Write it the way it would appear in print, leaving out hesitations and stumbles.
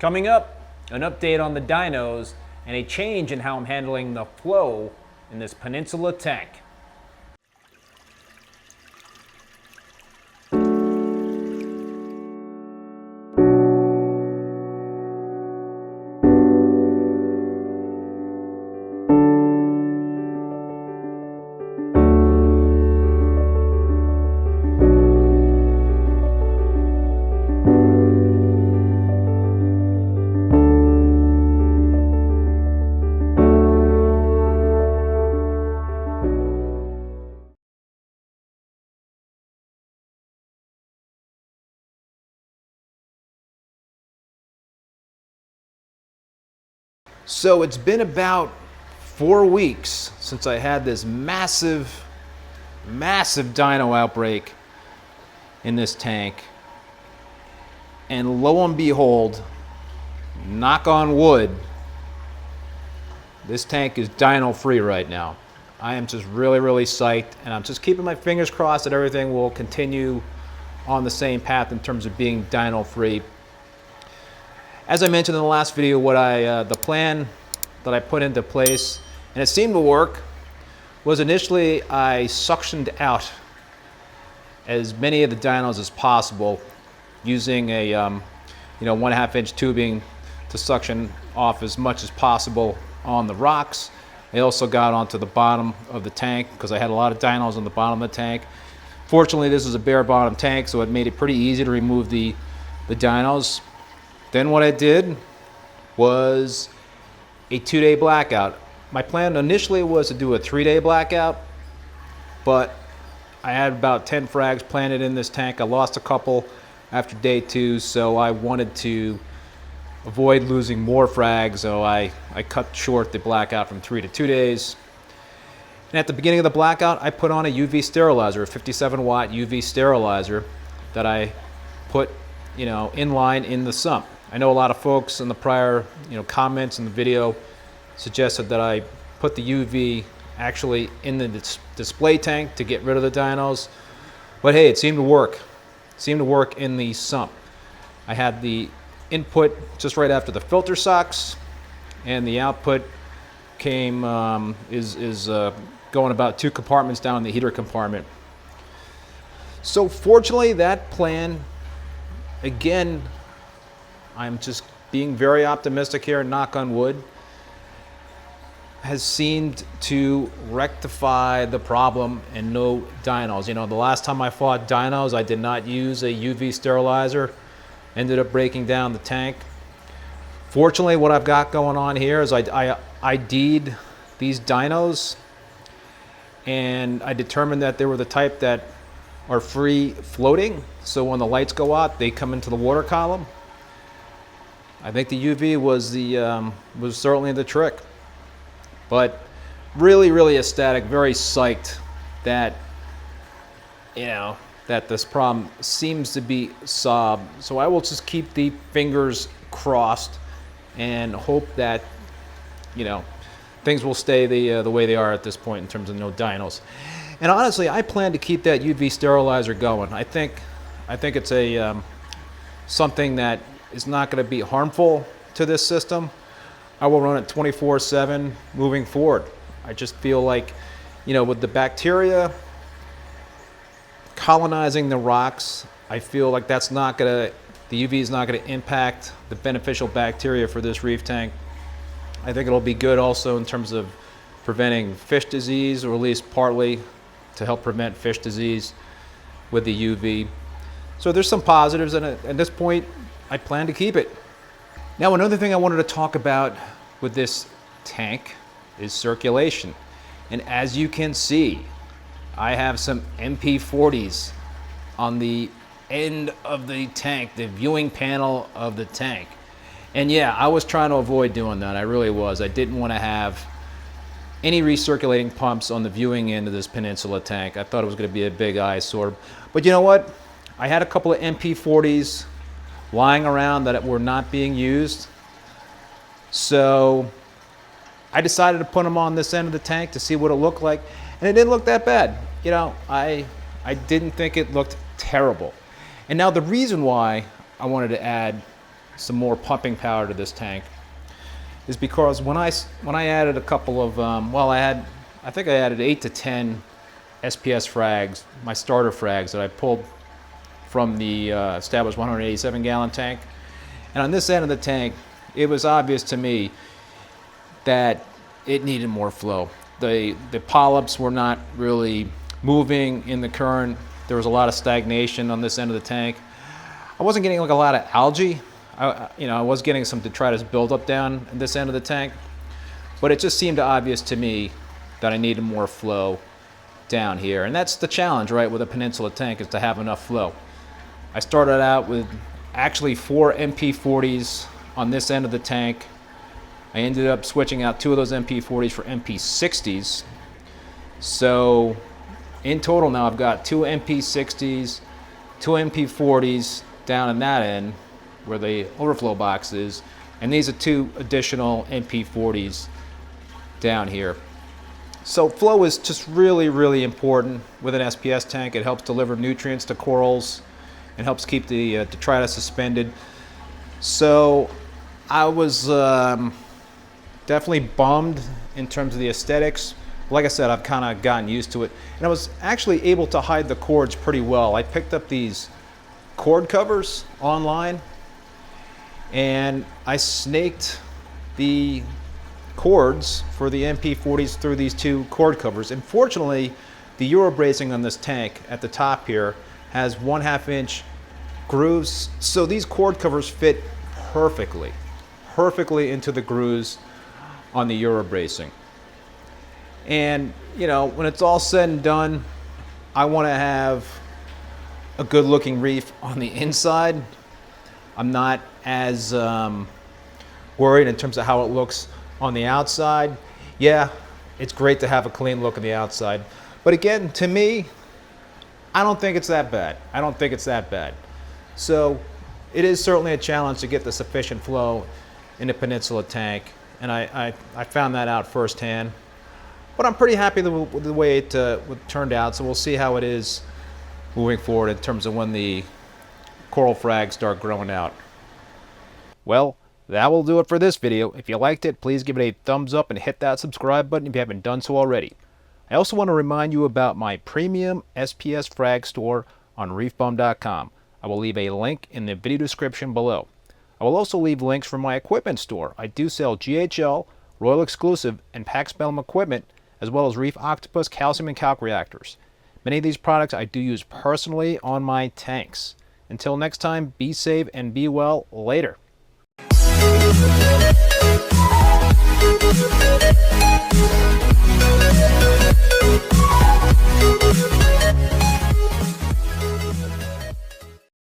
Coming up, an update on the dinos and a change in how I'm handling the flow in this Peninsula tank. So it's been about 4 weeks since I had this massive dino outbreak in this tank. And lo and behold, knock on wood, this tank is dino free right now. I am just really psyched, and I'm just keeping my fingers crossed that everything will continue on the same path in terms of being dino free. As I mentioned in the last video, the plan that I put into place, and it seemed to work, was initially I suctioned out as many of the dinos as possible using a 1.5 inch tubing to suction off as much as possible on the rocks. I also got onto the bottom of the tank because I had a lot of dinos on the bottom of the tank. Fortunately, this is a bare bottom tank, so it made it pretty easy to remove the dinos. Then what I did was a 2-day blackout. My plan initially was to do a 3-day blackout, but I had about 10 frags planted in this tank. I lost a couple after day 2, so I wanted to avoid losing more frags, so I cut short the blackout from 3 to 2 days. And at the beginning of the blackout, I put on a UV sterilizer, a 57-watt UV sterilizer that I put in line in the sump. I know a lot of folks in the prior comments in the video suggested that I put the UV actually in the display tank to get rid of the dinos, but hey, it seemed to work. It seemed to work in the sump. I had the input just right after the filter socks, and the output came is going about 2 compartments down in the heater compartment. So fortunately, that plan, again, I'm just being very optimistic here, knock on wood, has seemed to rectify the problem and no dinos. The last time I fought dinos, I did not use a UV sterilizer, ended up breaking down the tank. Fortunately, what I've got going on here is I ID'd these dinos, and I determined that they were the type that are free floating, so when the lights go out, they come into the water column. I think the UV was certainly the trick, but really ecstatic, very psyched that that this problem seems to be solved. So I will just keep the fingers crossed and hope that things will stay the way they are at this point in terms of no dinos. And honestly, I plan to keep that UV sterilizer going. I think it's a something that is not going to be harmful to this system. I will run it 24/7 moving forward. I just feel like, with the bacteria colonizing the rocks, I feel like the UV is not going to impact the beneficial bacteria for this reef tank. I think it'll be good also in terms of preventing fish disease, or at least partly to help prevent fish disease with the UV. So there's some positives, and at this point, I plan to keep it. Now, another thing I wanted to talk about with this tank is circulation. And as you can see, I have some MP40s on the end of the tank, the viewing panel of the tank. And yeah, I was trying to avoid doing that. I really was. I didn't want to have any recirculating pumps on the viewing end of this Peninsula tank. I thought it was going to be a big eyesore. But you know what? I had a couple of MP40s lying around that were not being used. So I decided to put them on this end of the tank to see what it looked like. And it didn't look that bad. I didn't think it looked terrible. And now the reason why I wanted to add some more pumping power to this tank is because when I added a couple of, I think I added 8 to 10 SPS frags, my starter frags that I pulled from the established 187 gallon tank. And on this end of the tank, it was obvious to me that it needed more flow. The polyps were not really moving in the current. There was a lot of stagnation on this end of the tank. I wasn't getting like a lot of algae. I was getting some detritus buildup down at this end of the tank, but it just seemed obvious to me that I needed more flow down here. And that's the challenge, right, with a Peninsula tank, is to have enough flow. I started out with actually 4 MP40s on this end of the tank. I ended up switching out 2 of those MP40s for MP60s. So in total now I've got 2 MP60s, 2 MP40s down in that end where the overflow box is, and these are 2 additional MP40s down here. So flow is just really, really important with an SPS tank. It helps deliver nutrients to corals and helps keep the detritus suspended. So I was definitely bummed in terms of the aesthetics. Like I said, I've kind of gotten used to it, and I was actually able to hide the cords pretty well. I picked up these cord covers online, and I snaked the cords for the MP40s through these 2 cord covers. And fortunately, the Euro bracing on this tank at the top here has 1/2 inch grooves, so these cord covers fit perfectly into the grooves on the Euro bracing. And when it's all said and done, I want to have a good looking reef on the inside. I'm not as worried in terms of how it looks on the outside. Yeah, it's great to have a clean look on the outside, but again, to me, I don't think it's that bad. So it is certainly a challenge to get the sufficient flow in the Peninsula tank, and I found that out firsthand. But I'm pretty happy with the way it turned out, so we'll see how it is moving forward in terms of when the coral frags start growing out. Well, that will do it for this video. If you liked it, please give it a thumbs up and hit that subscribe button if you haven't done so already. I also want to remind you about my premium SPS frag store on ReefBum.com. I will leave a link in the video description below. I will also leave links for my equipment store. I do sell GHL, Royal Exclusiv, and Pax Bellum equipment, as well as Reef, Octopus, calcium, and Kalk reactors. Many of these products I do use personally on my tanks. Until next time, be safe and be well. Later.